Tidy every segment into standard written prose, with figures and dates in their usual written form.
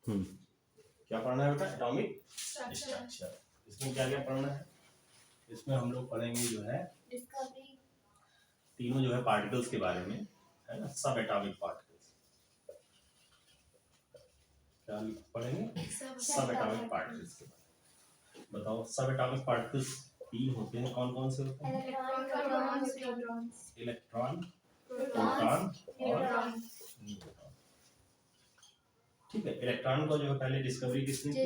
क्या पढ़ना है बेटा? Atomic structure. इसमें क्या क्या पढ़ना है? इसमें हम लोग पढ़ेंगे जो है डिस्कवरी, तीनों जो है पार्टिकल्स के बारे में, है ना, सब एटॉमिक पार्टिकल्स। क्या पढ़ेंगे? सब एटॉमिक पार्टिकल्स के बारे में। बताओ, सब एटॉमिक पार्टिकल्स तीन होते हैं, कौन कौन से होते हैं? इलेक्ट्रॉन, प्रोटॉन और न्यूट्रॉन। ठीक है, इलेक्ट्रॉन को जो है पहले डिस्कवरी किसने की?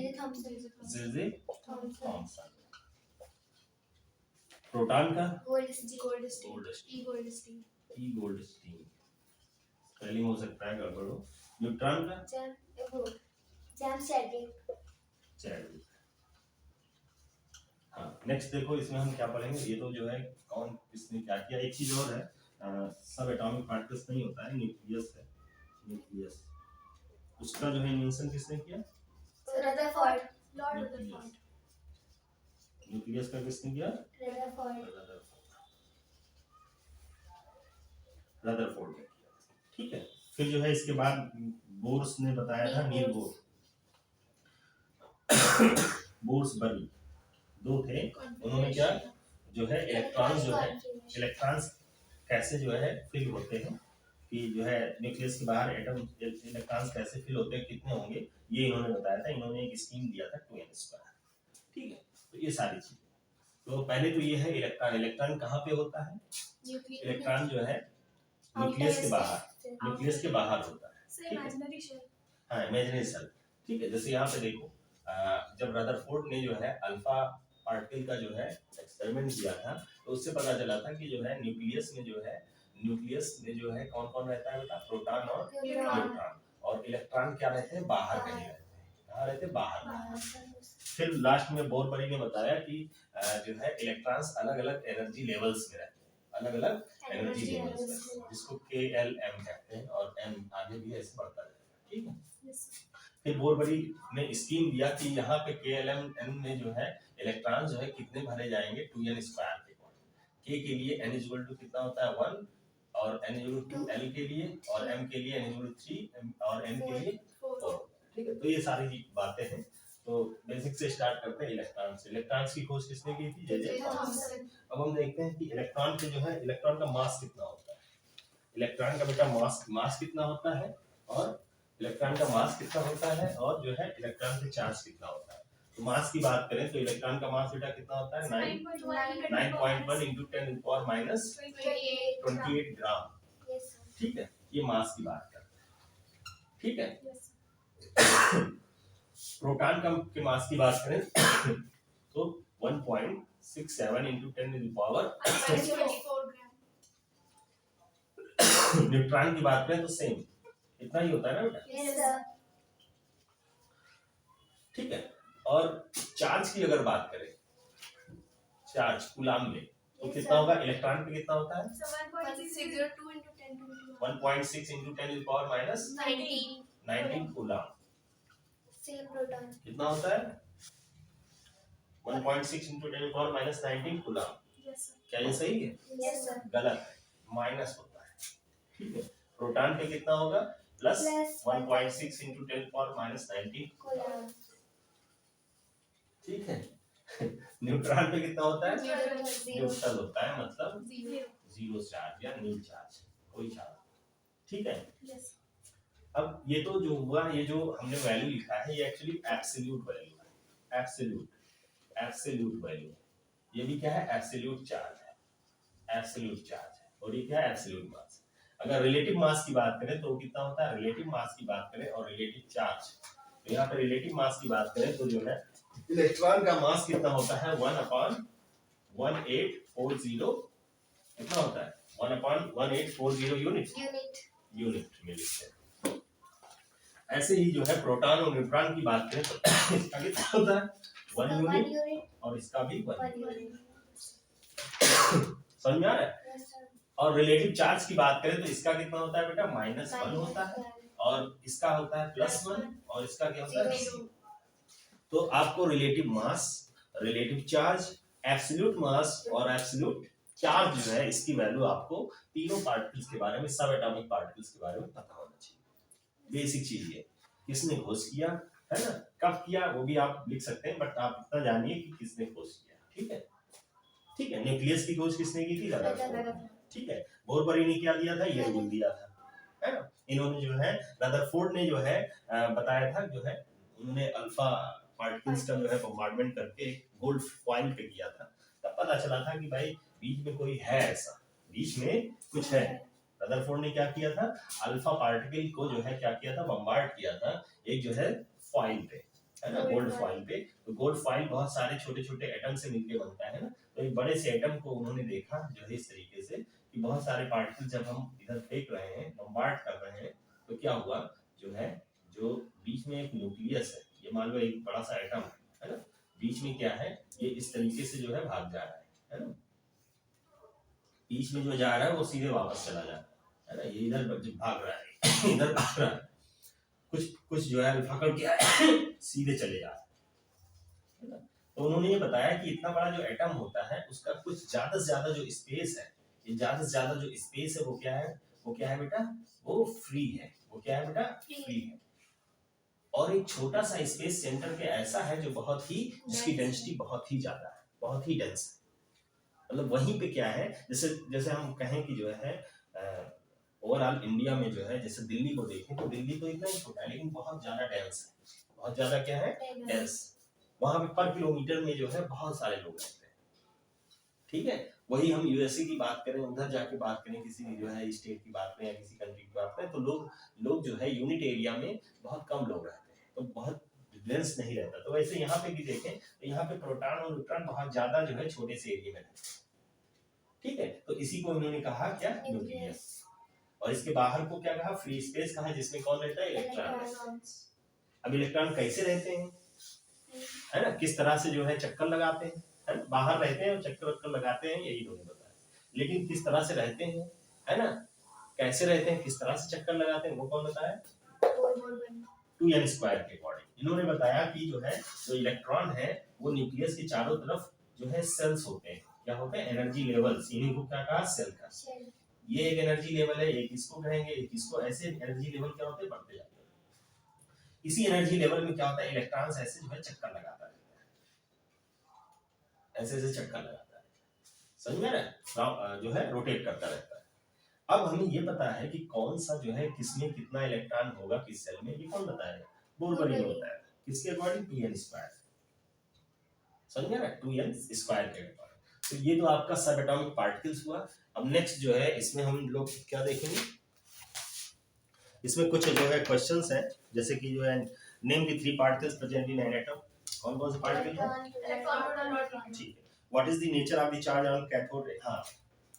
J Thomson. प्रोटॉन का गोल्डस्टीन, ई गोल्डस्टीन, स्पेलिंग हो सकता है गड़बड़ हो। न्यूट्रॉन का जेम्स चैडविक। हाँ, नेक्स्ट देखो, इसमें हम क्या पढ़ेंगे? ये तो जो है कौन किसने क्या किया। एक चीज और है, सब एटॉमिक पार्टिकल्स नहीं होता है, न्यूक्लियस है। न्यूक्लियस, उसका जो है इन्वेंशन किसने किया? रदरफोर्ड, न्यूक्लियस का किसने किया? रदरफोर्ड ने किया। ठीक है, फिर जो है इसके बाद बोर्स ने बताया था, नील बोर, बोर्सबर्ग, दो थे। उन्होंने क्या जो है इलेक्ट्रॉन्स कैसे जो है फिल होते हैं, कि जो है न्यूक्लियस के बाहर एटम इलेक्ट्रॉन्स कैसे फिल होते हैं, कितने होंगे, ये इन्होंने बताया था। इन्होंने एक स्कीम दिया था 2n²। ठीक है, तो ये सारी चीजें। तो पहले तो ये है इलेक्ट्रॉन। इलेक्ट्रॉन कहाँ पे होता है? इलेक्ट्रॉन जो है न्यूक्लियस के बाहर होता है। हाँ, इमेजिनरी सेल। ठीक है, जैसे यहाँ पे देखो, जब रदरफोर्ड ने जो है अल्फा पार्टिकल का जो है एक्सपेरिमेंट किया था, तो उससे पता चला था कि जो है न्यूक्लियस में जो है कौन कौन रहता है बेटा? प्रोटॉन और न्यूट्रॉन। और इलेक्ट्रॉन क्या रहते हैं? बाहर कहीं रहते हैं। कहाँ रहते हैं? बाहर। फिर लास्ट में बोरबरी ने बताया कि जो है इलेक्ट्रॉन्स अलग अलग एनर्जी लेवल्स में रहते हैं, अलग अलग एनर्जी लेवल्स में, जिसको KLM कहते हैं, और M आगे भी ऐसे बढ़ता जाएगा। ठीक है, फिर बोरबरी ने स्कीम दिया कि यहाँ पे KLM में जो है इलेक्ट्रॉन जो है कितने भरे जाएंगे? 2n² के। K के लिए n इक्वल टू कितना होता है? 1, और n इक्वल टू L के लिए, और M के लिए n इक्वल टू 3, और N के लिए 4। ठीक है, तो ये सारी बातें हैं। तो बेसिक से स्टार्ट करते हैं इलेक्ट्रॉन से। इलेक्ट्रॉन्स की खोज किसने की थी? J Thomson. अब हम देखते हैं कि इलेक्ट्रॉन के जो है, इलेक्ट्रॉन का मास कितना होता है। इलेक्ट्रॉन का बेटा मास कितना होता है, और इलेक्ट्रॉन का मास कितना होता है, और जो है इलेक्ट्रॉन के चार्ज कितना होता है। तो मास की बात करें तो इलेक्ट्रॉन का मास बेटा कितना होता है? 9.1 इंटू 10⁻28 ग्राम। ठीक है, ये मास की बात करते हैं। ठीक है, प्रोटॉन के मास की बात करें तो 1.67 इंटू 10⁻24 ग्राम। न्यूट्रॉन की बात करें तो सेम इतना ही होता है ना बेटा? ठीक है, और चार्ज की अगर बात करें, चार्ज कूलाम में, तो कितना होगा? इलेक्ट्रॉन पे कितना होता है? 1.6 इंटू 10⁻19 कूलाम। कितना होता है? 1.6 इंटू 10⁻19 कूलाम। क्या ये सही है? गलत है, माइनस होता है। ठीक है, प्रोटॉन पे कितना होगा? Plus 1.6 into 10⁻19 coulomb. ठीक है, न्यूट्रॉन पे कितना होता है? न्यूट्रल होता है, मतलब जीरो चार्ज या नील चार्ज, कोई चार्ज। ठीक है, अब ये तो जो हुआ, ये जो हमने वैल्यू लिखा है, ये एक्चुअली एब्सोल्यूट वैल्यू है। Absolute value. ये भी क्या है? एब्सोल्यूट चार्ज है। एब्सोल्यूट चार्ज है, और ये क्या है? एब्सोल्यूट मास। अगर रिलेटिव मास की बात करें तो कितना होता है? रिलेटिव मास की बात करें और रिलेटिव चार्ज, तो यहाँ पे रिलेटिव मास की बात करें तो जो है इलेक्ट्रॉन का मास कितना होता है? 1/1840। कितना होता है? 1/1840 यूनिट में लिखते हैं। ऐसे ही जो है प्रोटॉन और न्यूट्रॉन की बात करें तो इसका कितना होता है? 1 यूनिट, और इसका भी 1 यूनिट। समझ में आ रहा है? और रिलेटिव चार्ज की बात करें तो इसका कितना होता है बेटा? -1 होता है, और इसका होता है +1, और इसका क्या होता है? 0। तो आपको relative mass, relative charge, absolute मास और एब्सोल्यूट चार्ज जो है, इसकी वैल्यू आपको तीनों पार्टिकल्स के बारे में, सब एटॉमिक पार्टिकल्स के बारे में पता होना चाहिए। बेसिक चीज ये किसने खोज किया? है ना। कब किया वो भी आप लिख सकते हैं, बट आप इतना जानिए कि किसने खोज किया। ठीक है, ठीक है। न्यूक्लियस की खोज किसने की थी? रदरफोर्ड। ठीक है, बोरबरी ने क्या दिया था? ये रूल दिया था, है ना। इन्होंने जो है, रदरफोर्ड ने जो है बताया था, जो है उन्होंने अल्फा पार्टिकल्स का जो है बॉम्बार्डमेंट करके गोल्ड फॉइल पे किया था। तब पता चला था कि भाई बीच में कोई है, ऐसा बीच में कुछ है। रदरफोर्ड ने क्या किया था? अल्फा पार्टिकल को जो है क्या किया था? बॉम्बार्ड किया था एक जो है फॉइल पे, है ना, गोल्ड फॉइल पे। तो गोल्ड फॉइल बहुत सारे छोटे छोटे एटम से मिलकर बनता है ना। तो एक बड़े से एटम को उन्होंने देखा जो है इस तरीके से कि बहुत सारे पार्टिकल जब हम इधर फेंक रहे हैं, बॉम्बार्ड कर रहे हैं, तो क्या हुआ, जो है जो बीच में एक न्यूक्लियस है, ये मान लो एक बड़ा सा एटम है ना, बीच में क्या है, ये इस तरीके से जो है भाग जा रहा है ना। बीच में जो जा रहा है वो सीधे वापस चला जा रहा है ना। ये इधर भाग रहा है इधर भाग रहा है, कुछ कुछ जो है पकड़ के सीधे चले जा रहा है ना। तो उन्होंने ये बताया कि इतना बड़ा जो एटम होता है उसका कुछ ज्यादा से ज्यादा जो स्पेस है, ये ज्यादा से ज्यादा जो स्पेस है वो क्या है? वो क्या है बेटा? वो फ्री है। वो क्या है बेटा? फ्री है। और एक छोटा सा स्पेस सेंटर के ऐसा है जो बहुत ही, जिसकी डेंसिटी बहुत ही ज्यादा है, बहुत ही डेंस है। मतलब वहीं पे क्या है, जैसे जैसे हम कहें कि जो है ओवरऑल इंडिया में जो है, जैसे दिल्ली को देखें तो दिल्ली तो इतना ही छोटा है लेकिन बहुत ज्यादा डेंस है, बहुत ज्यादा क्या है? डेंस। वहां पे पर किलोमीटर में जो है बहुत सारे लोग रहते हैं। ठीक है, वही हम यूएसए की बात करें, उधर जाके बात करें, किसी जो है स्टेट की बात करें या किसी कंट्री की बात करें, तो लोग जो है यूनिट एरिया में बहुत कम लोग रहते हैं, तो बहुत डेंस नहीं रहता। तो वैसे यहाँ पे भी देखें तो यहाँ पे प्रोटॉन और न्यूट्रॉन बहुत ज्यादा जो है छोटे से एरिया में रहते हैं। ठीक है, तो इसी को इन्होंने कहा क्या? न्यूक्लियस। और इसके बाहर को क्या कहा? फ्री स्पेस कहा, जिसमें कौन रहता है? इलेक्ट्रॉन। अब इलेक्ट्रॉन कैसे रहते हैं, है ना, किस तरह से जो है चक्कर लगाते हैं, है ना, बाहर रहते हैं और चक्कर वक्कर लगाते हैं, यही इन्होंने बताया। लेकिन किस तरह से रहते हैं, है ना, कैसे रहते हैं, किस तरह से चक्कर लगाते हैं, वो कौन बताया? 2n² के अकॉर्डिंग इन्होंने बताया कि जो है जो इलेक्ट्रॉन है वो न्यूक्लियस के चारों तरफ जो है सेल्स होते हैं। क्या होते हैं? Energy levels. इन्हीं को क्या कहा? सेल का। ये एक एनर्जी लेवल है, एक इसको कहेंगे, एक इसको। ऐसे एनर्जी लेवल क्या होते हैं? बढ़ते जाते हैं। इसी एनर्जी लेवल में क्या होता है? इलेक्ट्रॉन्स ऐसे जो है चक्कर लगाता रहता है, ऐसे ऐसे चक्कर लगाता है, समझ में ना, जो है रोटेट करता रहता है। अब हमें ये पता है कि कौन सा जो है किसमें कितना इलेक्ट्रॉन होगा किस सेल में, ये कौन बताएगा? बोरबरी ने बताया। किसके अकॉर्डिंग? 2n²। समझ गया ना, 2n² के अकॉर्डिंग। तो ये तो आपका सब एटॉमिक पार्टिकल्स हुआ। अब नेक्स्ट जो है इसमें हम लोग क्या देखेंगे, इसमें कुछ जो है क्वेश्चंस हैं, जैसे कि जो है name the 3 particles present in an atom. कौन कौन से पार्टिकल हैं? ठीक है। What is the nature of the charge on cathode ray? हाँ,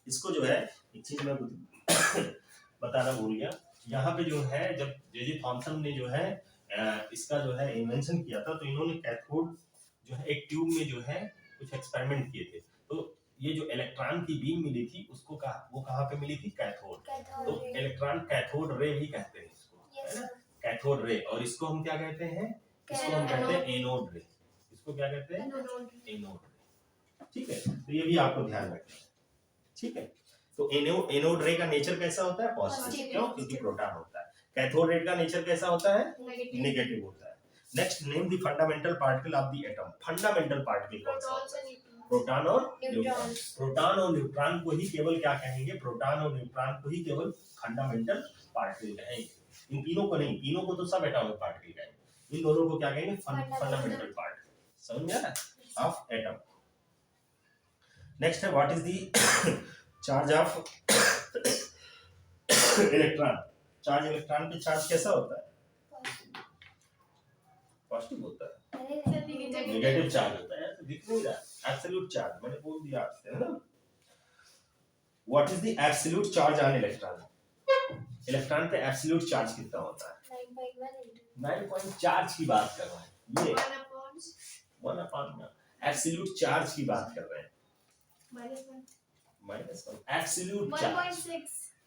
इसको जो है एक चीज मैं बताना भूल गया। यहाँ पे जो है जब जे थॉमसन ने जो है इसका जो है इन्वेंशन किया था, तो इन्होंने कैथोड जो है एक ट्यूब में जो है कुछ एक्सपेरिमेंट किए थे। तो ये जो इलेक्ट्रॉन की बीम मिली थी उसको वो कहाँ पे मिली थी? कैथोड। तो इलेक्ट्रॉन कैथोड रे भी कहते हैं इसको, है ना, कैथोड रे। और इसको हम क्या कहते हैं? इसको हम कहते हैं एनोड रे। इसको क्या कहते हैं? एनोड रे। ठीक है, तो ये भी आपको ध्यान रखना है। ठीक है, तो एनोड रे का नेचर कैसा होता है? पॉजिटिव। क्यों? क्योंकि प्रोटॉन होता है। कैथोड रे का नेचर कैसा होता है? नेगेटिव होता है। Next, name the fundamental particle of the atom. Fundamental particle कौन सा होता है? प्रोटॉन और न्यूट्रॉन। प्रोटॉन और न्यूट्रॉन को ही केवल क्या कहेंगे? प्रोटॉन और न्यूट्रॉन को ही केवल फंडामेंटल पार्टिकल कहेंगे। इन तीनों को नहीं, तीनों को तो सब एटॉमिक पार्टिकल कहेंगे, इन दोनों को क्या कहेंगे? Fundamental particle. समझ में आया? Of atom. नेक्स्ट है what is the charge of electron. Charge electron पे चार्ज कैसा होता है? पॉजिटिव होता है। नेगेटिव चार्ज होता है, तो दिख नहीं रहा। एब्सोल्यूट चार्ज मैंने बोल दिया आपसे, है ना। What is the absolute charge on electron? Electron पे एब्सोल्यूट चार्ज कितना होता है? 9.4 चार्ज की बात कर रहे हैं ये, 1/, एब्सोल्यूट चार्ज की बात कर रहे हैं। -1 एब्सोल्यूट चार्ज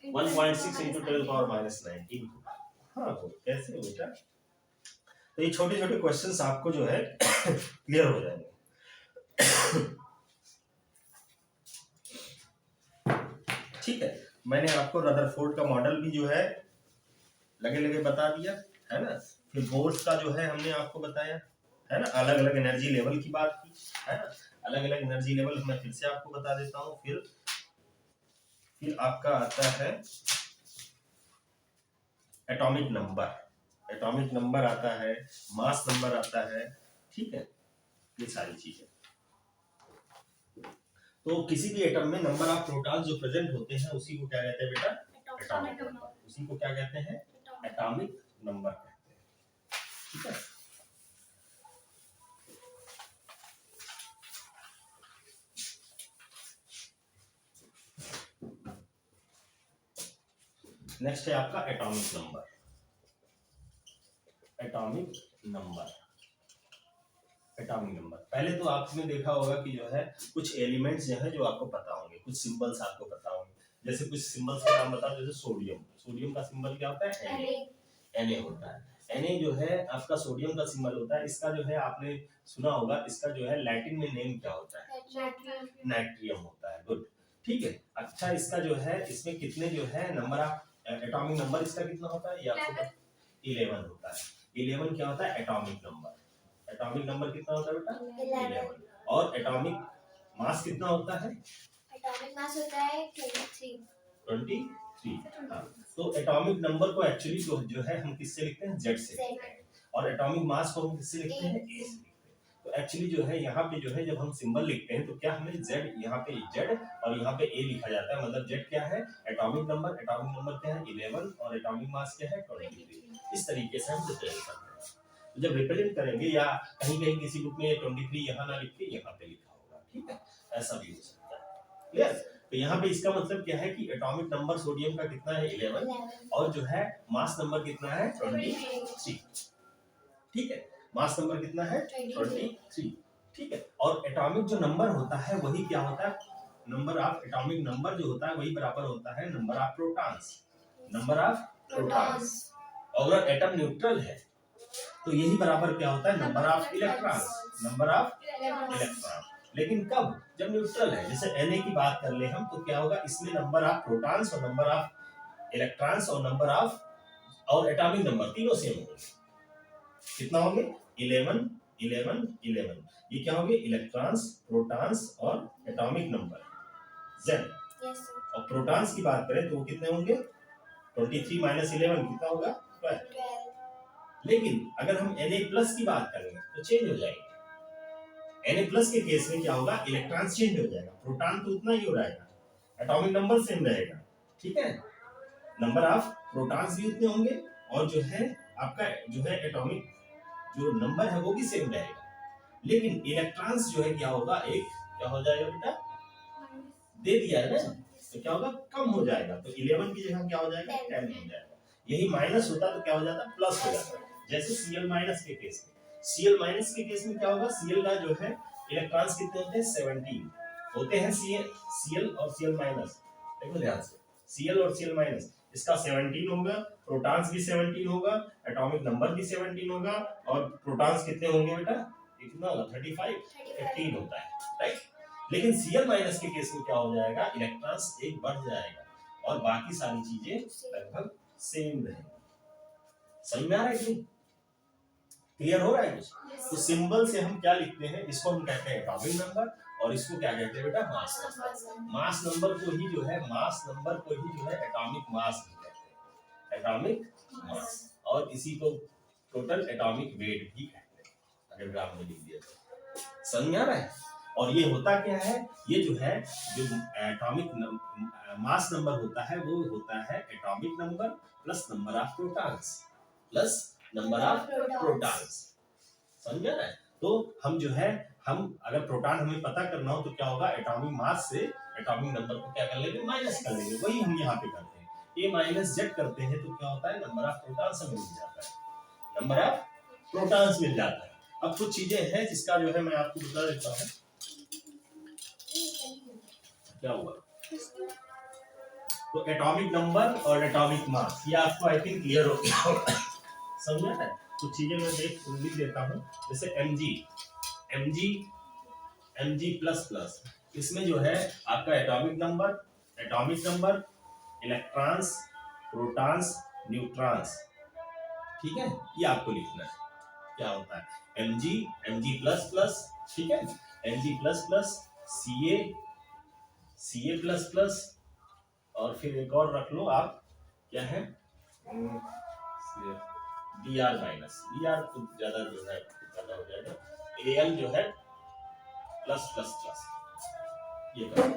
1.6 into 10⁻⁻⁹ हाँ, तो कैसे बेटा? तो ये छोटे छोटे क्वेश्चंस आपको जो है क्लियर हो जाएंगे। ठीक है, मैंने आपको रदरफोर्ड का मॉडल भी जो है लगे लगे बता दिया। है ना। फिर बोर्स का जो है हमने आपको बताया, है ना, अलग अलग एनर्जी लेवल की बात की, है ना, अलग अलग एनर्जी लेवल मैं फिर से आपको बता देता हूँ। फिर आपका आता है एटॉमिक नंबर, एटॉमिक नंबर आता है, मास नंबर आता है, ठीक है, ये सारी चीजें। तो किसी भी एटम में नंबर ऑफ प्रोटॉन्स जो प्रेजेंट होते हैं उसी को क्या कहते हैं बेटा, एटॉमिक नंबर, उसी को क्या कहते हैं, एटॉमिक नंबर कहते हैं, ठीक है। नेक्स्ट है आपका atomic number, atomic number, atomic number. पहले तो आपने देखा होगा कि जो है कुछ एलिमेंट्स जो है जो आपको पता होंगे, कुछ सिंबल्स आपको पता होंगे, जैसे कुछ सिंबल्स का नाम बताओ, जैसे सोडियम, सोडियम का सिंबल क्या होता है, Na होता है। Na जो है आपका सोडियम का सिंबल होता है, इसका जो है आपने सुना होगा, इसका जो है लैटिन में नेम क्या होता है, नाइट्रियम होता है, गुड, ठीक है। अच्छा, इसका जो है इसमें कितने जो है नंबर ऑफ एटॉमिक नंबर इसका कितना होता है, ये आपको 11 होता है। 11 क्या होता है, एटॉमिक नंबर, एटॉमिक नंबर कितना होता है बेटा, 11। और एटॉमिक मास कितना होता है, एटॉमिक मास होता है 23। हाँ। तो एटॉमिक नंबर को एक्चुअली जो है हम किससे लिखते हैं, जेड से लिखते हैं, और एटॉमिक मास को हम किससे लिखते हैं, ए से लिखते हैं। तो एक्चुअली जो है यहाँ पे जो है जब हम सिंबल लिखते हैं तो क्या हमें जेड, यहाँ पे जेड और यहाँ पे ए लिखा जाता है, मतलब जेड क्या है, एटॉमिक नंबर, एटॉमिक नंबर क्या है 11 और एटॉमिक मास क्या है 23। इस तरीके से हम रिप्रेजेंट करते हैं। तो जब रिप्रेजेंट करेंगे या कहीं कहीं किसी बुक में 23 यहाँ ना लिख के यहाँ पे लिखा होगा, ठीक है, ऐसा भी हो सकता है, क्लियर। तो यहाँ पे इसका मतलब क्या है कि एटॉमिक नंबर सोडियम का कितना है 11 और जो है मास नंबर कितना है 23, ठीक है, मास नंबर कितना है 23, ठीक है। और एटॉमिक जो नंबर होता है वही क्या होता है, नंबर ऑफ एटॉमिक नंबर जो होता है वही बराबर होता है number of protons, number of protons. और अगर एटम न्यूट्रल है तो यही बराबर क्या होता है, number of electrons, number of electron. लेकिन कब, जब न्यूट्रल है, जैसे Na की बात कर ले हम तो क्या होगा, इसमें नंबर ऑफ प्रोटॉन्स और नंबर ऑफ इलेक्ट्रॉन्स और नंबर ऑफ और एटॉमिक नंबर तीनों सेम होंगे, कितना होंगे 11 11 11, ये क्या होंगे, इलेक्ट्रॉन्स, प्रोटॉन्स और एटॉमिक नंबर Z। और प्रोटॉन्स की बात करें तो वो कितने होंगे, 23 माइनस 11 कितना होगा, 12। लेकिन अगर हम Na प्लस की बात करेंगे तो चेंज हो जाएगी, Na प्लस के केस में क्या होगा, इलेक्ट्रॉन चेंज हो जाएगा, प्रोटॉन तो उतना ही हो रहेगा, एटॉमिक नंबर सेम रहेगा, ठीक है, नंबर ऑफ प्रोटॉन्स भी उतने होंगे और जो है आपका जो है एटॉमिक जो नंबर है वो भी सेम रहेगा। लेकिन इलेक्ट्रॉन्स जो है क्या होगा, एक क्या हो जाएगा बेटा, दे दिया है ना, तो क्या होगा, कम हो जाएगा, तो 11 की जगह क्या हो जाएगा, 10 हो जाएगा। यही माइनस होता तो क्या हो जाता, प्लस हो जाता, जैसे Cl माइनस के केस में, Cl माइनस के केस में क्या होगा, Cl का जो है इलेक्ट्रॉन्स कितने होते हैं, 17 होते हैं, Cl और Cl माइनस, देखो ध्यान से, Cl और Cl माइनस इसका 17 होगा, प्रोटॉन्स भी 17 होगा, एटॉमिक नंबर भी 17 होगा, और प्रोटॉन्स कितने होंगे बेटा, कितना होगा 35 15 होता है, राइट। लेकिन Cl माइनस के केस में क्या हो जाएगा, इलेक्ट्रॉन्स एक बढ़ जाएगा और बाकी सारी चीजें लगभग सेम रहेंगी। समझ में आ रहा है कि क्लियर हो रहा है कुछ? तो सिंबल से हम क्या लिखते हैं, इसको हम कहते हैं एटॉमिक नंबर और इसको क्या कहते हैं बेटा, मास नंबर। मास नंबर को ही जो है, मास नंबर को ही जो है एटॉमिक मास भी कहते हैं, एटॉमिक मास, और इसी को टोटल एटॉमिक वेट भी कहते हैं, अगर ग्राम में लिख दिया तो। समझ में आ रहा है? और ये होता क्या है, ये जो है जो एटॉमिक मास नंबर होता है वो होता है atomic number plus number of protons plus number of protons. समझ में आ रहा है? तो हम जो है, हम अगर प्रोटॉन हमें पता करना हो तो क्या होगा, एटॉमिक मास से एटॉमिक नंबर को क्या कर लेंगे, माइनस कर लेंगे, वही हम यहाँ पे करते हैं। ये माइनस जेड करते हैं तो क्या होता है, नंबर ऑफ प्रोटॉन्स हमें मिल जाता है, नंबर ऑफ प्रोटॉन्स मिल जाता है। अब कुछ चीजें हैं जिसका जो है मैं आपको बता देता हूँ। क्या हुआ, तो एटॉमिक नंबर और एटॉमिक मास, ये आपको आई थिंक क्लियर हो गया। समझ में है? कुछ चीजें मैं लिख देता हूँ, जैसे Mg प्लस प्लस, इसमें जो है आपका atomic number, electrons, protons, neutrons, ठीक है, ये आपको लिखना है क्या होता है Mg, Mg प्लस प्लस, ठीक है, Mg plus plus, Ca, Ca plus plus, और फिर एक और रख लो आप, क्या है Br माइनस, Br तो ज्यादा जो है ज्यादा हो जाएगा, Al जो है प्लस प्लस प्लस, ये करो,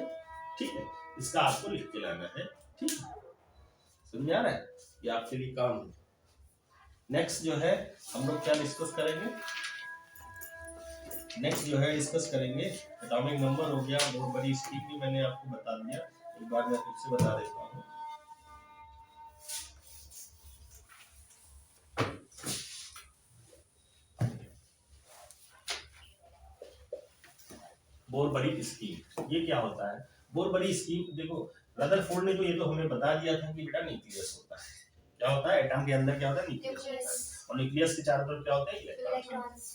ठीक है, इसका आपको लिख के लाना है, ठीक है, समझ आ रहा है, ये आपके लिए काम है। नेक्स्ट जो है हम लोग क्या डिस्कस करेंगे, नेक्स्ट जो है डिस्कस करेंगे एटॉमिक नंबर हो गया, बहुत बड़ी स्कीम भी मैंने आपको बता दिया, एक बार मैं फिर से बता देता हूँ। बहुत बड़ी स्कीम, ये क्या होता है बहुत बड़ी स्कीम, देखो रदरफोर्ड ने तो ये तो हमें बता दिया था कि बेटा न्यूक्लियस होता है, क्या होता है एटम के अंदर क्या होता है न्यूक्लियस होता है, और न्यूक्लियस के चारों तरफ क्या होते हैं इलेक्ट्रॉन्स,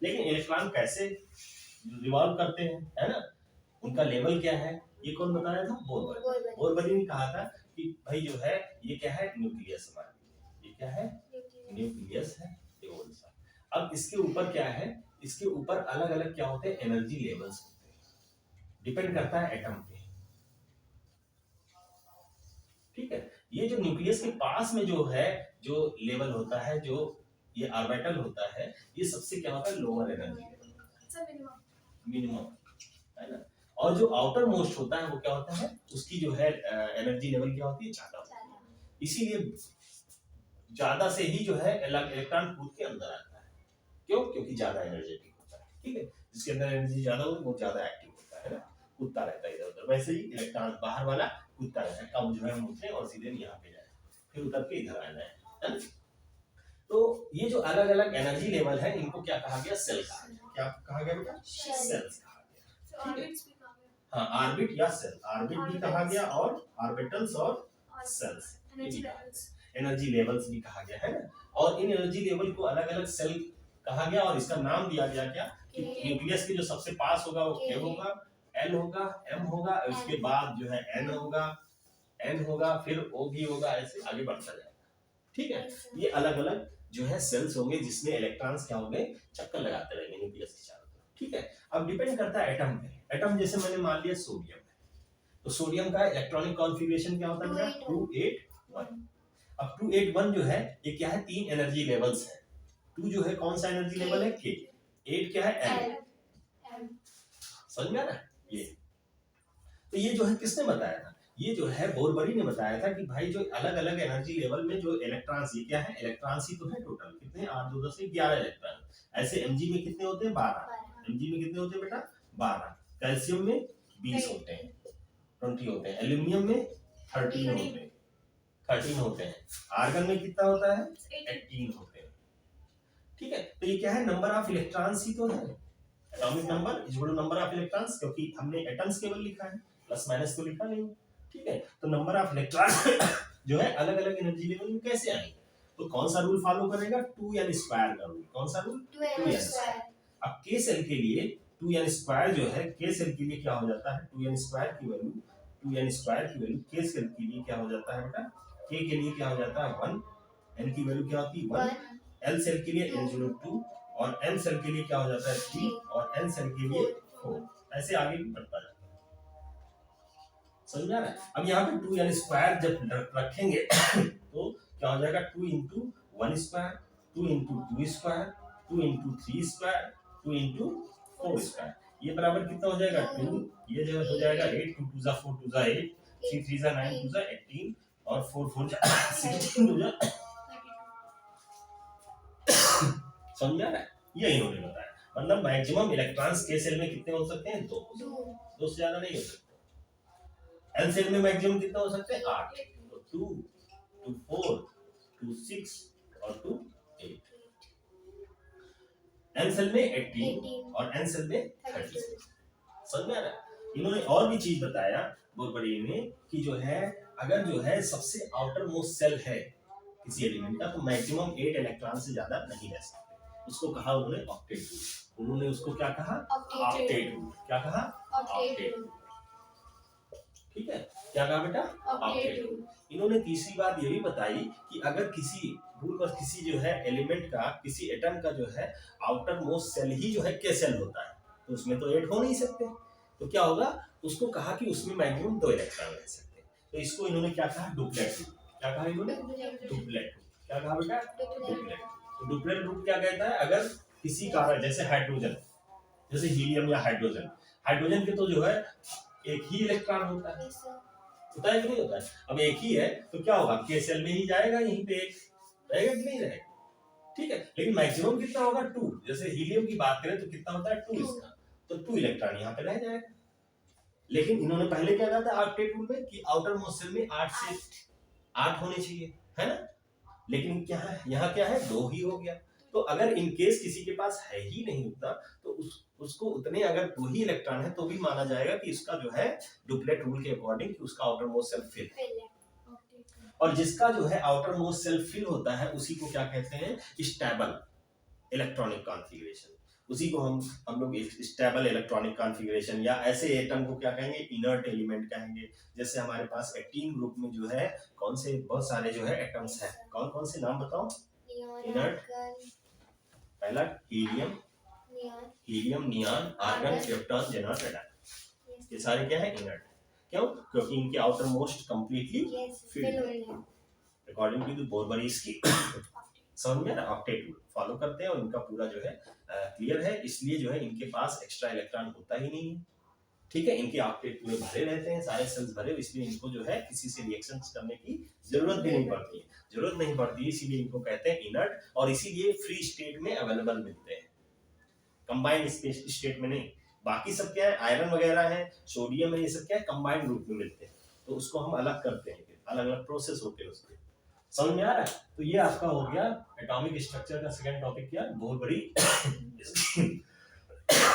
लेकिन इलेक्ट्रॉन कैसे रिवॉल्व करते हैं, है ना, उनका लेवल क्या है, ये कौन बताया था, बोरबरी ने कहा था कि भाई जो है ये क्या है न्यूक्लियस, हमारा ये क्या है न्यूक्लियस है, ये बोल सा। अब इसके ऊपर क्या है, इसके ऊपर अलग अलग क्या होते हैं एनर्जी लेवल्स होते हैं, डिपेंड करता है एटम पे, ठीक है, ये जो न्यूक्लियस के पास में जो है जो लेवल होता है, जो ये ऑर्बिटल होता है, ये सबसे क्या होता है लोअर एनर्जी लेवल, मिनिमम, है ना, और जो आउटर मोस्ट होता है वो क्या होता है उसकी जो है एनर्जी लेवल क्या होती है ज्यादा होती है, इसीलिए ज्यादा से ही जो है इलेक्ट्रॉन कूद के अंदर आता है, क्यों, क्योंकि ज्यादा एनर्जेटिक होता है, ठीक है, जिसके अंदर एनर्जी ज्यादा होगी वो ज्यादा एक्टिव होता है ना, कूदता रहता है इधर उधर, वैसे ही इलेक्ट्रॉन बाहर वाला कूदता रहता है, कब जो है हम उतरे और सीधे यहाँ पे जाए, फिर उतर के इधर आना है। तो ये जो अलग अलग एनर्जी लेवल है इनको क्या कहा गया, सेल कहा गया, क्या कहा गया बेटा, सेल्स कहा गया, ठीक है, हाँ ऑर्बिट या सेल, ऑर्बिट भी कहा गया और ऑर्बिटल्स और सेल्स, एनर्जी लेवल्स भी कहा गया है ना, और इन एनर्जी लेवल को अलग अलग सेल कहा गया, और इसका नाम दिया गया क्या कि न्यूक्लियस के जो सबसे पास होगा वो K होगा, L होगा, M होगा, उसके बाद जो है N होगा, फिर O भी होगा, ऐसे आगे बढ़ता जाएगा, ठीक है, ये अलग अलग जो है सेल्स होंगे जिसमें इलेक्ट्रॉन्स क्या होंगे चक्कर लगाते रहेंगे न्यूक्लियस के चारों तरफ, ठीक है। अब डिपेंड करता है एटम पे, एटम जैसे मैंने मान लिया सोडियम है, तो सोडियम का इलेक्ट्रॉनिक कॉन्फ़िगरेशन क्या होता है 281, अब 281 जो है ये क्या है तीन एनर्जी लेवल्स है, 2 जो है कौन सा एनर्जी लेवल है K, 8 क्या है M, समझ में आ रहा है ये, तो ये जो है किसने बताया था, ये जो है बोरबरी ने बताया था कि भाई जो अलग अलग एनर्जी लेवल में जो इलेक्ट्रॉन्स, ये क्या है इलेक्ट्रॉन्स ही तो है टोटल, कितने 8 2 10 11 इलेक्ट्रॉन, ऐसे Mg में कितने होते हैं 12, Mg में कितने होते हैं बेटा 12, कैल्शियम में 20 होते हैं 20 होते हैं, एल्यूमिनियम में 13 होते हैं, आर्गन में कितना होता है 18 होते हैं, ठीक है, तो ये क्या है नंबर ऑफ इलेक्ट्रॉन्स ही तो है, atomic number is equal to number of electrons, क्योंकि हमने एटम्स केवल लिखा है, प्लस माइनस तो लिखा नहीं, ठीक है, तो नंबर ऑफ इलेक्ट्रॉन जो है अलग अलग एनर्जी लेवल में कैसे आएंगे, तो कौन सा रूल फॉलो करेगा 2n स्क्वायर का रूल, कौन सा रूल 2n स्क्वायर, अब k सेल के लिए 2n स्क्वायर जो है k सेल के लिए क्या हो जाता है 2n स्क्वायर की वैल्यू, 2n स्क्वायर की वैल्यू k सेल के लिए क्या हो जाता है बेटा, k के लिए क्या हो जाता है 1, n की वैल्यू क्या होती है 1, l सेल के लिए n 2, और m सेल के लिए क्या हो जाता है 3, और n सेल के लिए 4, ऐसे आगे भी बढ़ता है, समझ आ रहा है। अब यहाँ पे 2n स्क्वायर जब रखेंगे तो क्या हो जाएगा 2 into 1 square, 2 into 2 square, 2 into 3 square, 2 into 4 square, ये बराबर कितना हो जाएगा 2, ये जो हो जाएगा 8, 2 2 जा 4 2 जा 8, 3 3 जा 9 2 जा 18, और 4 4 जा 16 हो जा, समझ आ रहा है, ये इन्होंने बताया, मतलब मैक्सिमम इलेक्ट्रॉन्स के सेल में कितने हो सकते हैं 2, 2 से ज्यादा नहीं हो सकते, एल सेल में मैक्सिमम कितना हो सकते हैं 8, तो 2 2 4 2 6 और 2 8, एन सेल में 18 और एन सेल में 30, समझ में आ रहा है। इन्होंने और भी चीज बताया बोरबरी ने कि जो है अगर जो है सबसे आउटर मोस्ट सेल है किसी एलिमेंट का तो मैक्सिमम 8 इलेक्ट्रॉन से ज्यादा नहीं रह सकते, उसको कहा उन्होंने ऑक्टेट रूल, उन्होंने उसको क्या कहा ऑक्टेट रूल, क्या कहा ऑक्टेट रूल, ठीक है, क्या कहा बेटा ऑक्टेट रूल। इन्होंने तीसरी बात ये भी बताई कि अगर किसी रूल बस किसी जो है एलिमेंट का, किसी एटम का जो है आउटर मोस्ट सेल ही जो है के सेल होता है, तो उसमें तो 8 हो नहीं सकते। तो क्या होगा, उसको कहा कि उसमें मैक्सिमम 2 इलेक्ट्रॉन रह सकते हैं। तो इसको इन्होंने क्या कहा, डुप्लेट रूल। क्या कहा इन्होंने, डुप्लेट। क्या कहा बेटा, डुप्लेट। तो डुप्लेट रूल क्या कहता है, अगर किसी कारण जैसे हाइड्रोजन, जैसे हीलियम या हाइड्रोजन, हाइड्रोजन के तो जो है एक ही इलेक्ट्रॉन होता है, होता है कि नहीं होता है। अब एक ही है तो क्या होगा, के सेल में ही जाएगा, यहीं पे एक रहेगा कि नहीं रहेगा, ठीक है। लेकिन मैक्सिमम कितना होगा, 2। जैसे हीलियम की बात करें तो कितना होता है, 2 इसका, तो 2 इलेक्ट्रॉन यहाँ पे रह जाएगा। लेकिन इन्होंने पहले क्या कहा था ऑक्टेट रूल में कि आउटर मोस्ट सेल में 8 से 8 होने चाहिए, है ना। लेकिन क्या है, यहाँ क्या है, 2 ही हो गया। तो अगर इन केस किसी के पास है ही नहीं उतना, तो उसको उतने अगर 2 ही इलेक्ट्रॉन है तो भी माना जाएगा कि इसका जो है डुप्लेट रूल के अकॉर्डिंग कि उसका आउटर मोस्ट सेल फिल है। और जिसका जो है आउटर मोस्ट सेल फिल होता है उसी को क्या कहते हैं, स्टेबल इलेक्ट्रॉनिक कॉन्फ़िगरेशन। उसी को हम लोग स्टेबल इलेक्ट्रॉनिक कॉन्फ़िगरेशन, या ऐसे एटम को क्या कहेंगे, इनर्ट एलिमेंट कहेंगे। जैसे हमारे पास एक्टीन ग्रुप में जो है कौन से बहुत सारे जो है एटम्स हैं, कौन कौन से नाम बताओ। इनर्ट, पहला helium, neon, argon, krypton, xenon, radon, ये सारे क्या है, इनर्ट। क्यों, क्योंकि इनके आउटर मोस्ट कंप्लीटली फिल्ड है अकॉर्डिंग टू द बोरबरीज की समझ में ना, ऑक्टेट रूल फॉलो करते हैं और इनका पूरा जो है क्लियर है। इसलिए जो है इनके पास एक्स्ट्रा इलेक्ट्रॉन होता ही नहीं है, ठीक है। इनके ऑक्टेट पूरे भरे रहते हैं, सारे सेल्स भरे, इसलिए इनको जो है किसी से रिएक्शंस करने की जरूरत भी नहीं पड़ती है, इसीलिए इनको कहते हैं इनर्ट, और इसीलिए फ्री स्टेट में अवेलेबल मिलते हैं, कंबाइंड स्टेट में नहीं। बाकी सब क्या है, आयरन वगैरह है, सोडियम है, ये सब क्या है, कंबाइंड रूप में मिलते हैं, तो उसको हम अलग करते हैं, अलग अलग प्रोसेस होते हैं उसके, समझ में आ रहा है। तो ये आपका हो गया एटॉमिक स्ट्रक्चर का सेकंड टॉपिक, क्या बहुत बड़ी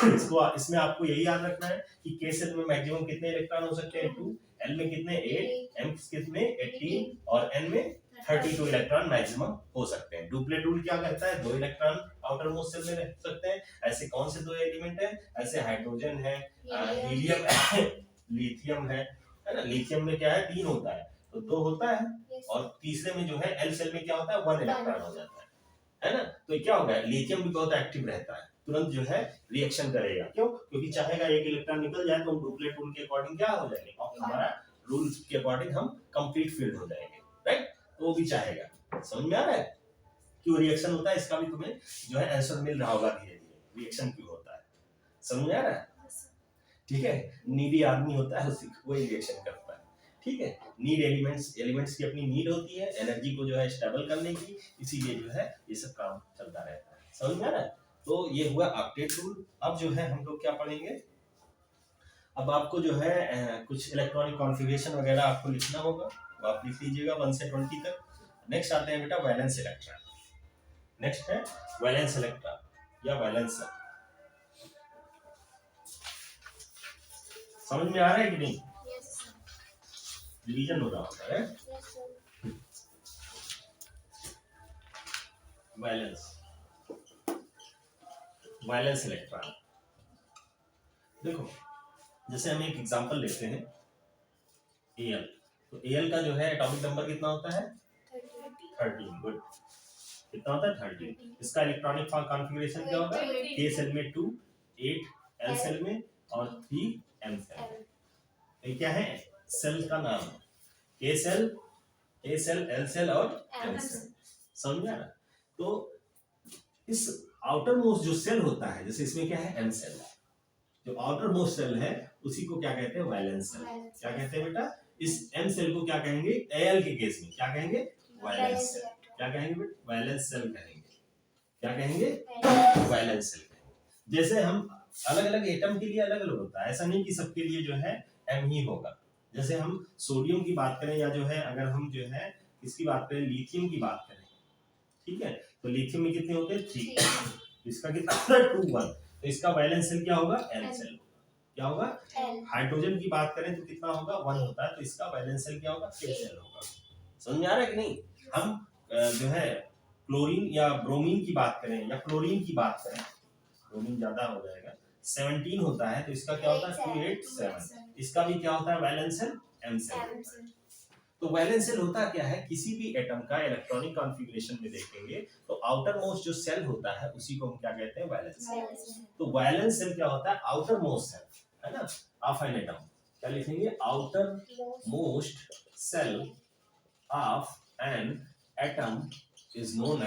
इसको इसमें आपको यही याद रखना है कि के सेल में मैक्सिमम कितने इलेक्ट्रॉन हो सकते हैं, 2, एल में कितने, 8, एम कितने, 18, और एन में 32 इलेक्ट्रॉन मैक्सिमम हो सकते हैं। डुप्लेट रूल क्या कहता है, 2 इलेक्ट्रॉन आउटर मोस्ट सेल में रह सकते हैं। ऐसे कौन से 2 एलिमेंट है, ऐसे हाइड्रोजन है, हीलियम है, लिथियम है ना। लिथियम में क्या है, 3 होता है, तो 2 होता है, और तीसरे में जो है एल सेल में क्या होता है, 1 इलेक्ट्रॉन हो जाता है ना। तो क्या होगा, लिथियम भी बहुत एक्टिव रहता है, तुरंत जो है रिएक्शन करेगा। क्यों, क्योंकि चाहेगा एक इलेक्ट्रॉन निकल जाए तो हम डुप्लेट रूल के अकॉर्डिंग क्या हो जाएंगे, और हमारा रूल के अकॉर्डिंग हम कंप्लीट फील्ड हो जाएंगे, राइट। तो वो भी चाहेगा, समझ में आ रहा है क्यों रिएक्शन होता है, इसका भी तुम्हें जो है आंसर मिल रहा होगा धीरे धीरे, रिएक्शन क्यों होता है, समझ में आ रहा है, ठीक है। नीडी आदमी होता है, उसी वही रिएक्शन करता है, ठीक है। नीड एलिमेंट्स की अपनी नीड होती है एनर्जी को जो है स्टेबल करने की, इसीलिए जो है ये सब काम चलता रहता है, समझ में आ रहा है। तो ये हुआ ऑक्टेट रूल। अब जो है हम लोग क्या पढ़ेंगे, अब आपको जो है कुछ इलेक्ट्रॉनिक कॉन्फ़िगरेशन वगैरह आपको लिखना होगा, तो आप लिख लीजिएगा 1 से 20 तक। नेक्स्ट आते हैं बेटा वैलेंस इलेक्ट्रॉन, नेक्स्ट है वैलेंस इलेक्ट्रॉन या वैलेंसर, समझ में आ रहा है कि नहीं, रिवीजन हो रहा होता है। वैलेंस इलेक्ट्रॉन, देखो जैसे हम एक एग्जांपल लेते हैं Al, तो Al का जो है एटॉमिक नंबर कितना होता है, 13, गुड, कितना होता है, 13। इसका इलेक्ट्रॉनिक कॉन्फ़िगरेशन क्या होगा, K सेल में 2, 8 L सेल में, और 3 M सेल में। ये क्या है, सेल का नाम, K shell, A shell, L shell और M सेल, समझ में आ रहा। तो इस आउटर मोस्ट जो सेल होता है, जैसे इसमें क्या है, M सेल, जो आउटर मोस्ट सेल है उसी को क्या कहते हैं, वैलेंस सेल। क्या कहते हैं बेटा, इस M सेल को क्या कहेंगे, Al के केस में क्या कहेंगे, वैलेंस सेल। क्या कहेंगे बेटा, वैलेंस सेल कहेंगे। क्या कहेंगे, वैलेंस सेल कहेंगे। जैसे हम अलग अलग एटम के लिए अलग अलग होता है, ऐसा नहीं कि सबके लिए जो है M ही होगा। जैसे हम सोडियम की बात करें, या जो है अगर हम जो है इसकी बात करें, लिथियम की बात करें, ठीक है, तो लिथियम में कितने होते हैं, 3, इसका कितना होता है, 2, 1, तो इसका वैलेंस सेल क्या होगा, L सेल, क्या होगा, हाइड्रोजन की बात करें तो कितना होगा, 1 होता है, तो इसका वैलेंस सेल क्या होगा, K सेल होगा। समझ में आ रहा है कि नहीं। हम जो है क्लोरीन या ब्रोमीन की बात करें, या क्लोरीन की बात करें, ब्रोमीन ज्यादा हो जाएगा, 17 होता है, तो इसका क्या होता है, 2, 8, 7, इसका भी क्या होता है, वैलेंस सेल M सेल। तो वैलेंस शेल होता क्या है, किसी भी एटम का इलेक्ट्रॉनिक कॉन्फ़िगरेशन में देखेंगे तो आउटर मोस्ट जो सेल होता है उसी को हम क्या कहते हैं, वैलेंस शेल। तो वैलेंस शेल क्या होता है, आउटर मोस्ट सेल, है ना, ऑफ एन एटम। क्या लिखेंगे, outermost shell of an atom is known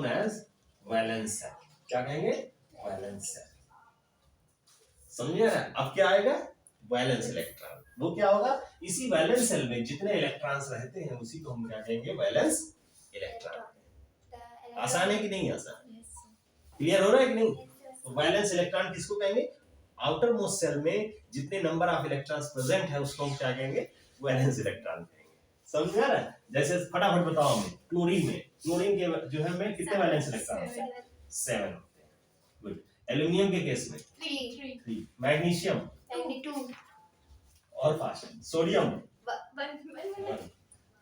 as valence shell. क्या कहेंगे, वैलेंस सेल। समझिए ना, अब क्या आएगा, वैलेंस इलेक्ट्रॉन। वो क्या होगा, इसी वैलेंस सेल में जितने इलेक्ट्रॉन्स रहते हैं उसी को हम क्या कहेंगे, वैलेंस इलेक्ट्रॉन। आसान है कि नहीं आसान, क्लियर हो रहा है कि नहीं। तो वैलेंस इलेक्ट्रॉन किसको कहेंगे, आउटर मोस्ट सेल में जितने नंबर ऑफ इलेक्ट्रॉन्स प्रेजेंट है उसको हम क्या कहेंगे, वैलेंस इलेक्ट्रॉन कहेंगे। समझ आ रहा है। जैसे फटाफट बताओ हमें, क्लोरीन के जो है में कितने वैलेंस इलेक्ट्रॉन होते हैं, 7 होते हैं। गुड। एल्युमिनियम के केस में 3, मैग्नीशियम 2, और फास्ट, सोडियम 1,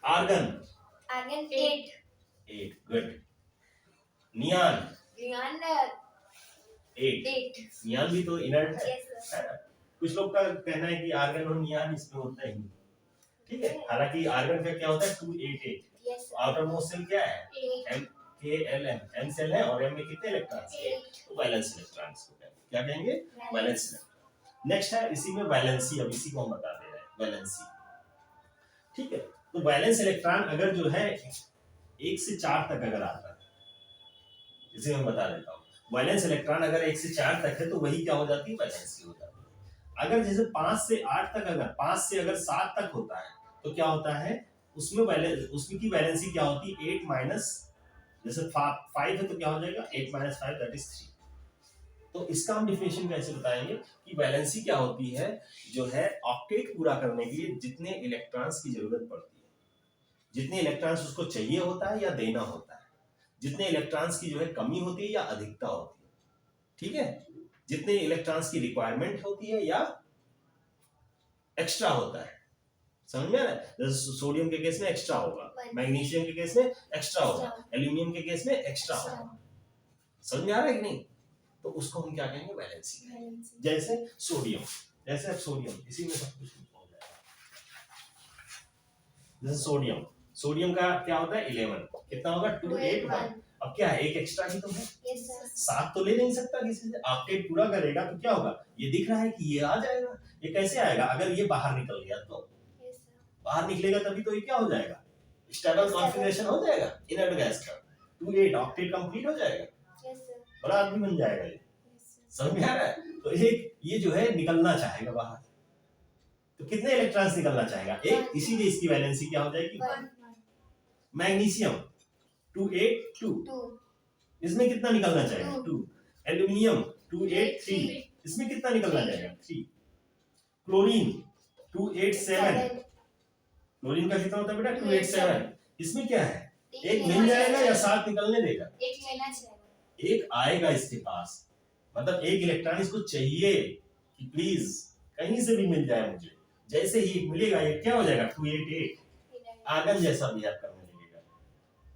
आर्गन 8, 8, गुड। नियान 8, नियान भी तो इनर्ट है, है ना? कुछ लोग का कहना है कि आर्गन और नियान इसमें होता ही नहीं, ठीक है। हालांकि आर्गन का क्या होता है, 288। आउटर मोस्ट सेल क्या है, M K L M, M shell है और M में कितने इलेक्ट्रॉन्स, 8। तो वैलेंस इलेक्ट्रॉन्स को क्या कहेंगे, वैलेंस इलेक्ट्रॉन। नेक्स्ट है इसी में वैलेंसी, अब इसी को हम बता दे रहे हैं, वैलेंसी, ठीक है। तो वैलेंस इलेक्ट्रॉन अगर जो है 1 से 4 तक अगर आता है, इसे मैं बता देता हूँ, वैलेंस इलेक्ट्रॉन अगर 1 से 4 तक है तो वही क्या हो जाती है, वैलेंसी हो जाती है। अगर जैसे 5 से 8 तक, अगर 5 से अगर 7 तक होता है तो क्या होता है, उसमें उसमें की वैलेंसी क्या होती है, 8 माइनस, जैसे 5 है तो क्या हो जाएगा, 8 माइनस 5 दैट इज 3। तो इसका हम डिफिनेशन कैसे बताएंगे कि वैलेंसी क्या होती है, जो है ऑक्टेट पूरा करने के लिए जितने इलेक्ट्रॉन्स की जरूरत पड़ती है, जितने इलेक्ट्रॉन्स उसको चाहिए होता है या देना होता है, जितने इलेक्ट्रॉन्स की जो है कमी होती है या अधिकता होती है, ठीक है, जितने इलेक्ट्रॉन्स की रिक्वायरमेंट होती है या एक्स्ट्रा होता है। समझ में आ रहा है, जैसे सोडियम के केस में एक्स्ट्रा होगा, मैग्नीशियम के केस में एक्स्ट्रा होगा, एल्यूमिनियम के केस में एक्स्ट्रा होगा। समझ में आ रहा है कि नहीं। तो उसको हम क्या कहेंगे, वैलेंसी। जैसे सोडियम, जैसे अब सोडियम इसी में सब कुछ हो जाएगा। जैसे सोडियम का क्या होता है, 11, कितना होगा, 281। अब क्या है, एक एक्स्ट्रा ही तो है, 7 तो ले नहीं सकता किसी से, ऑक्टेट पूरा करेगा तो क्या होगा, ये दिख रहा है कि ये आ जाएगा। ये कैसे आएगा, अगर ये बाहर निकल गया तो, बाहर निकलेगा तभी तो ये क्या हो जाएगा, स्टेबल कॉन्फ़िगरेशन हो जाएगा इनर्ट गैस का, 28 ऑक्टेट कंप्लीट हो जाएगा, बड़ा आदमी बन जाएगा ये। समझ में आ रहा है। तो ये जो है निकलना चाहेगा बाहर, तो कितने इलेक्ट्रॉन्स निकलना चाहेगा, एक, इसीलिए इसकी वैलेंसी क्या हो जाएगी, 1। मैग्नीशियम 282, इसमें कितना निकलना चाहेगा, 2। एल्यूमिनियम 283, इसमें कितना निकलना चाहेगा, 3। क्लोरीन 287, क्लोरीन का कितना होता है बेटा, 287, इसमें क्या है, एक मिल जाएगा या 7 निकलने देगा, एक लेना चाहिए, एक आएगा इसके पास, मतलब एक इलेक्ट्रॉन इसको चाहिए कि प्लीज कहीं से भी मिल जाए मुझे। जैसे ही मिलेगा ये क्या हो जाएगा, 288, आर्गन जैसा बिहेव करने लगेगा,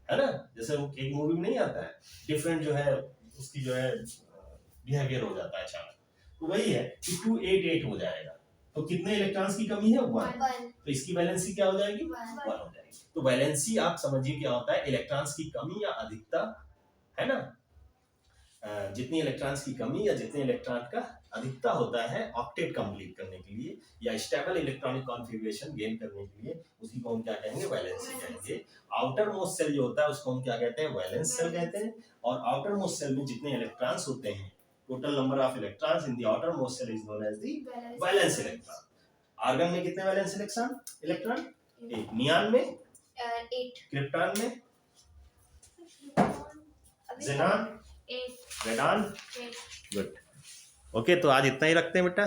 है ना। जैसे एक मूवी में नहीं आता है, डिफरेंट जो है उसकी जो है बिहेवियर हो जाता है अचानक, तो वही है कि 288 हो जाएगा। तो कितने इलेक्ट्रॉन्स की कमी है, 1। तो इसकी वैलेंसी क्या हो जाएगी, 1 हो जाएगी। तो वैलेंसी आप समझिए क्या होता है, इलेक्ट्रॉन्स की कमी या अधिकता, है ना। जितनी इलेक्ट्रॉन्स की कमी या जितने इलेक्ट्रॉन का अधिकता होता है ऑक्टेट कंप्लीट करने के लिए या स्टेबल इलेक्ट्रॉनिक कॉन्फ़िगरेशन गेन करने के लिए, उसी को हम क्या कहेंगे, वैलेंसी कहेंगे। आउटर मोस्ट सेल जो होता है उसको हम क्या कहते हैं, वैलेंस सेल कहते हैं। और आउटर मोस्ट सेल में जितने इलेक्ट्रॉन्स होते हैं, total number of electrons in the outermost shell is known as the valence electron. Argon में कितने वैलेंस इलेक्ट्रॉन, 8। नियान में 8। क्रिप्टॉन में, ज़ेनान, रेडॉन, गुड। ओके, तो आज इतना ही रखते हैं बेटा।